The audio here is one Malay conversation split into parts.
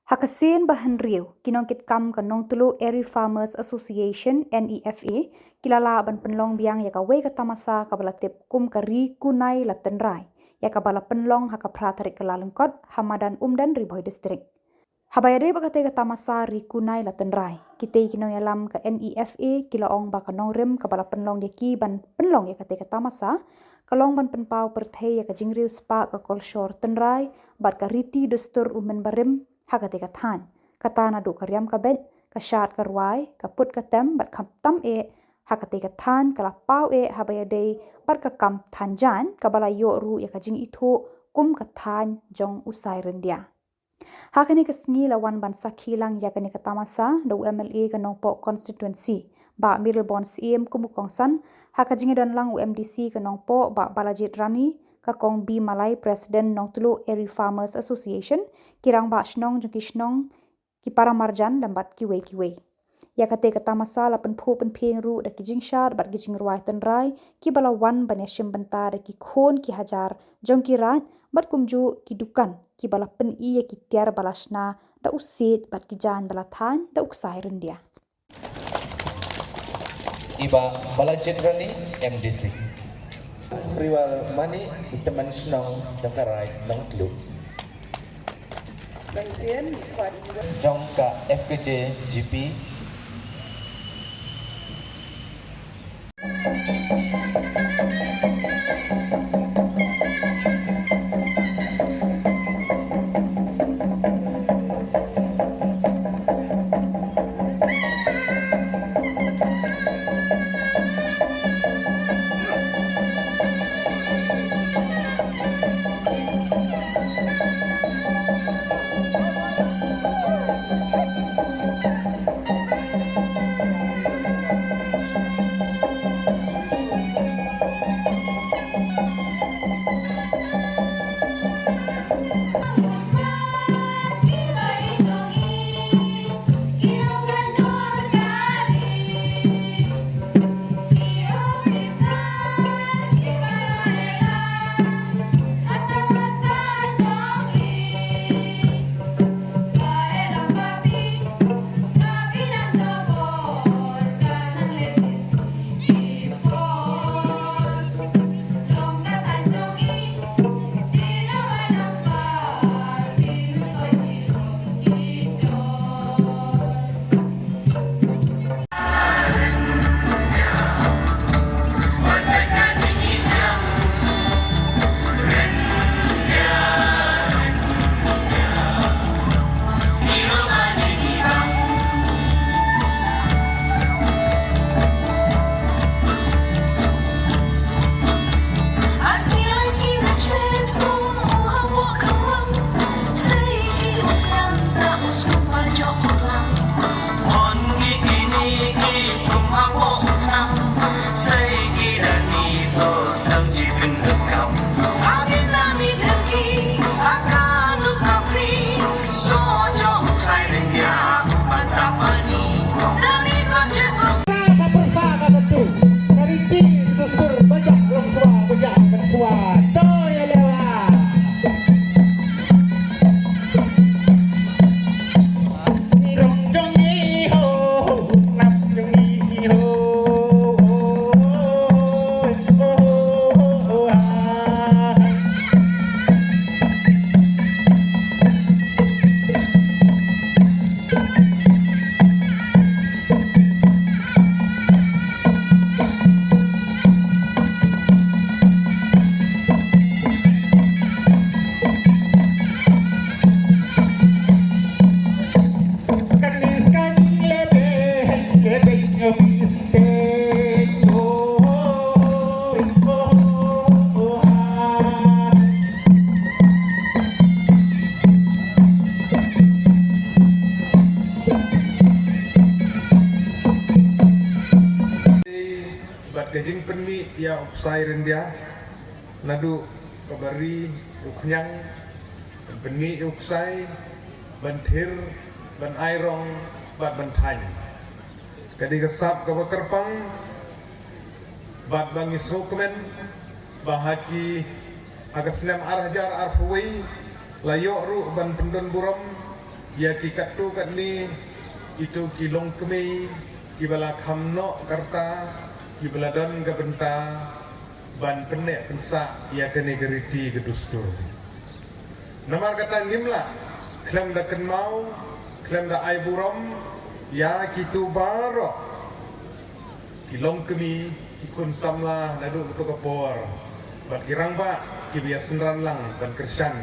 Hakasen bahan riu kinongkit kam kanong tulu Eri Farmers Association NEFA kilala ban penlong biang ya kawe katamasa kabala tip kum kari kunai latenrai ya kabala penlong hakapra tarik kelalengkot Hamadan Umdan Riboy Distrik. Habayade bakate katamasa ri kunai latenrai kite kinong yalam ke NEFA kilaong ba kanong rim kabala penlong yaki ban penlong ya kate katamasa kalong ban penpau perthei ya kajingriu spa ka kolshor tenrai bat kariti dustur umen barim hakate kathan katana do karyam kabet kashat karwai kaput katem bat kaptam hakate kathan kala pau habayade bat kakam thanjan kabala yo ru ya kajing itho kum kathan jong usai rendia hakani kasngi lawan ban sakhilang yakani katamasa do MLA kanongpo constituency ba Mirelbon CM kumukongsan hakajing dan lang UMDC kanongpo ba Balajit Rani kakong B Malay President nong tulu Eri Farmers Association kirang ba snong jong kisnong ki para marjan lambat kiwe ya kate katamasa la penphu penpheng ru da kijing shar bat kijing ruai tenrai ki balawan baneshim bentar ki khon ki hajar jong ki rat bat kumju ki dukan ki bala pen ya ki tiar balasna da usit bat ki jan balathan da uksai rendia iba Balajit Rani MDC Riwal mani teman senang dakarai nong telu. Jong ka FKJ GP. Kajing penmi ya upsai rendia nadu kabari uknyang penmi upsai banthir ban airong bat banthai kadi kesap ka kerpang bat bangis rukmen bahaki agaslam arhajar arfuwi layo ru ban pendon buram ya ki katu kat ni itu ki long kemi ki bala khamno karta ki bala don ga benta ban penek pensa ya kene geriti gedustur namar kata ngimla klem da ken mau klem da ai burom ya kitu baro ki long kemi ki kun samla nadu to kapor bat kirang ba ki bias senran lang ban kersan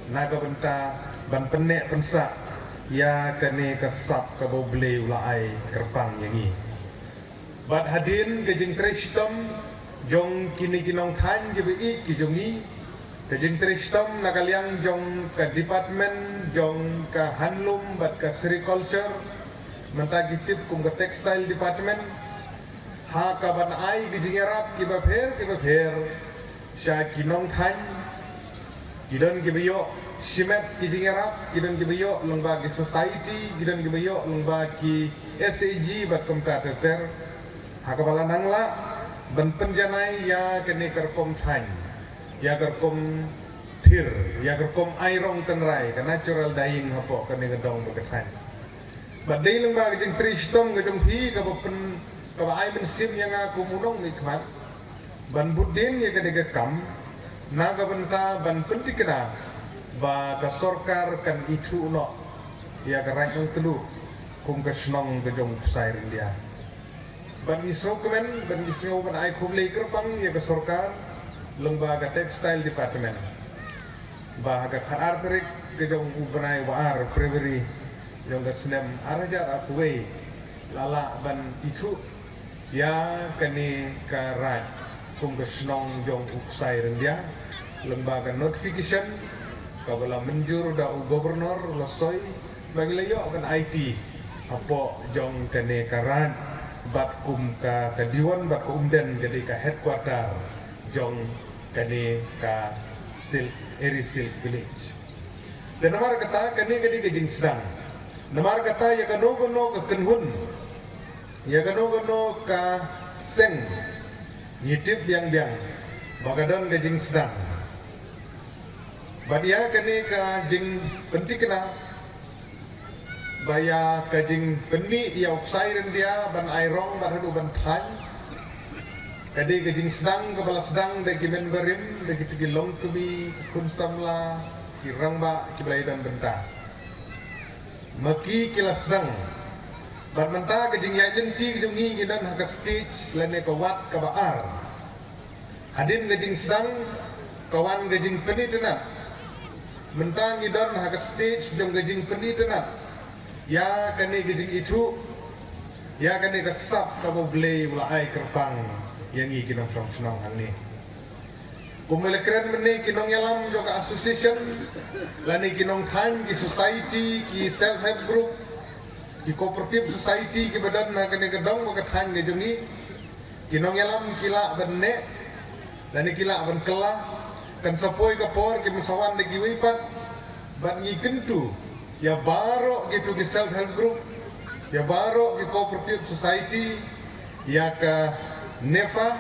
naga benta ban penek pensa ya kene kasap ka boble ulai kerpang yangi bat hadin ke jing tristom jong kini kinong than ge bi ki jongi ke jing tristom nakaliang jong ka department jong ka handloom bat ka agriculture mentagi tip kum ka textile department ha ka ban ai ge jing erap ki ba pher sha kinong than gidon ge biyo simet kijingerap gidan gibayo lengba ki society gidan gibayo lengba ki SAG bat kompetitor hakabala nangla ban penjanai ya kene kerkom than ya kerkom thir ya kerkom airong tenrai ka natural dying hapo kene gedong bekethan badai lengba gijing tristom gejong phi ka pen ka ai men sim yang aku munong nikmat ban budin ya kene gekam naga benta ban pentikna ba ka sorkar kan itu no ya ka right ng telu kum ka snong ka jong sai India ban iso kemen ban iso ban ai kum le kerpang ya ka sorkar lengba ka textile department ba ka kharar terik ka jong ubnai war February jong ka snem araja atwe lala ban itu ya kani ka right kum ka snong jong sai India lembaga notification kabala menjur da gubernur losoi bagi layo kan IT apo jong kene karan bat kum ka diwan bat umden jadi ka headquarter jong kene ka eri silk village dan namar kata kene gedi gejing sedang namar kata ya kanogono ka kenhun ya kanogono ka seng ngitip biang-biang bagadon gejing sedang badia kene ka jing pentikna baya ka jing penni ya upsairen dia ban airong ban hadu ban than kade ka jing sedang ka bala sedang de kimen berim de kitigi long kubi kun samla kirangba kiblai dan benta maki kila sedang ban menta ka jing ya jenti jungi gidan haka stage lene ka wat ka baar hadin ka jing sedang kawan ka jing penni tenat mentang idon hak stage jong gejing penitenat ya kane gejing itu ya kane kesap kamu blay wala ai kerpang yang i kinong senong hang ni kumelekren meni kinong yalam joka association lani kinong than ki society ki self help group ki cooperative society ki badan na kane gedong maka than gejongi kinong yalam kila benne lani kila ban kelah kan sapoi kapor ki musawan de giwipat ban ngi kentu ya baro gitu ki self help group ya baro ki cooperative society ya ka nefa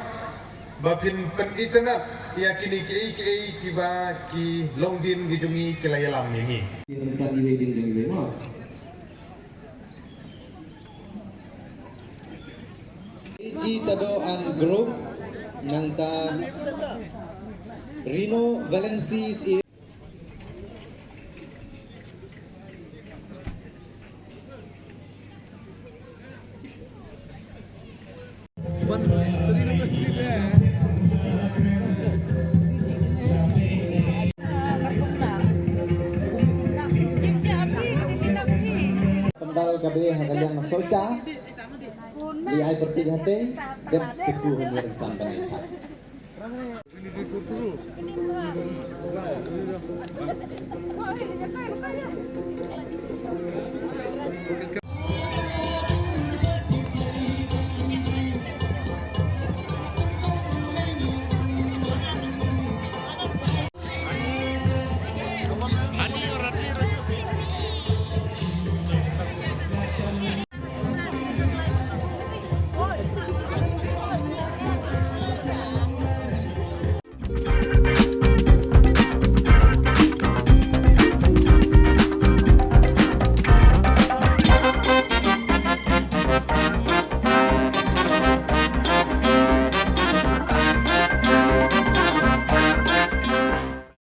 bapin pen internet ya kini ki ba ki longdin gi jungi ki layalam ini rencana wedding jeng iwe mo Iji tado ang group ng ta Rino Valensis Pendal gabe hagalyang soca di ay bertiga hate dan ketu hanya resan banesa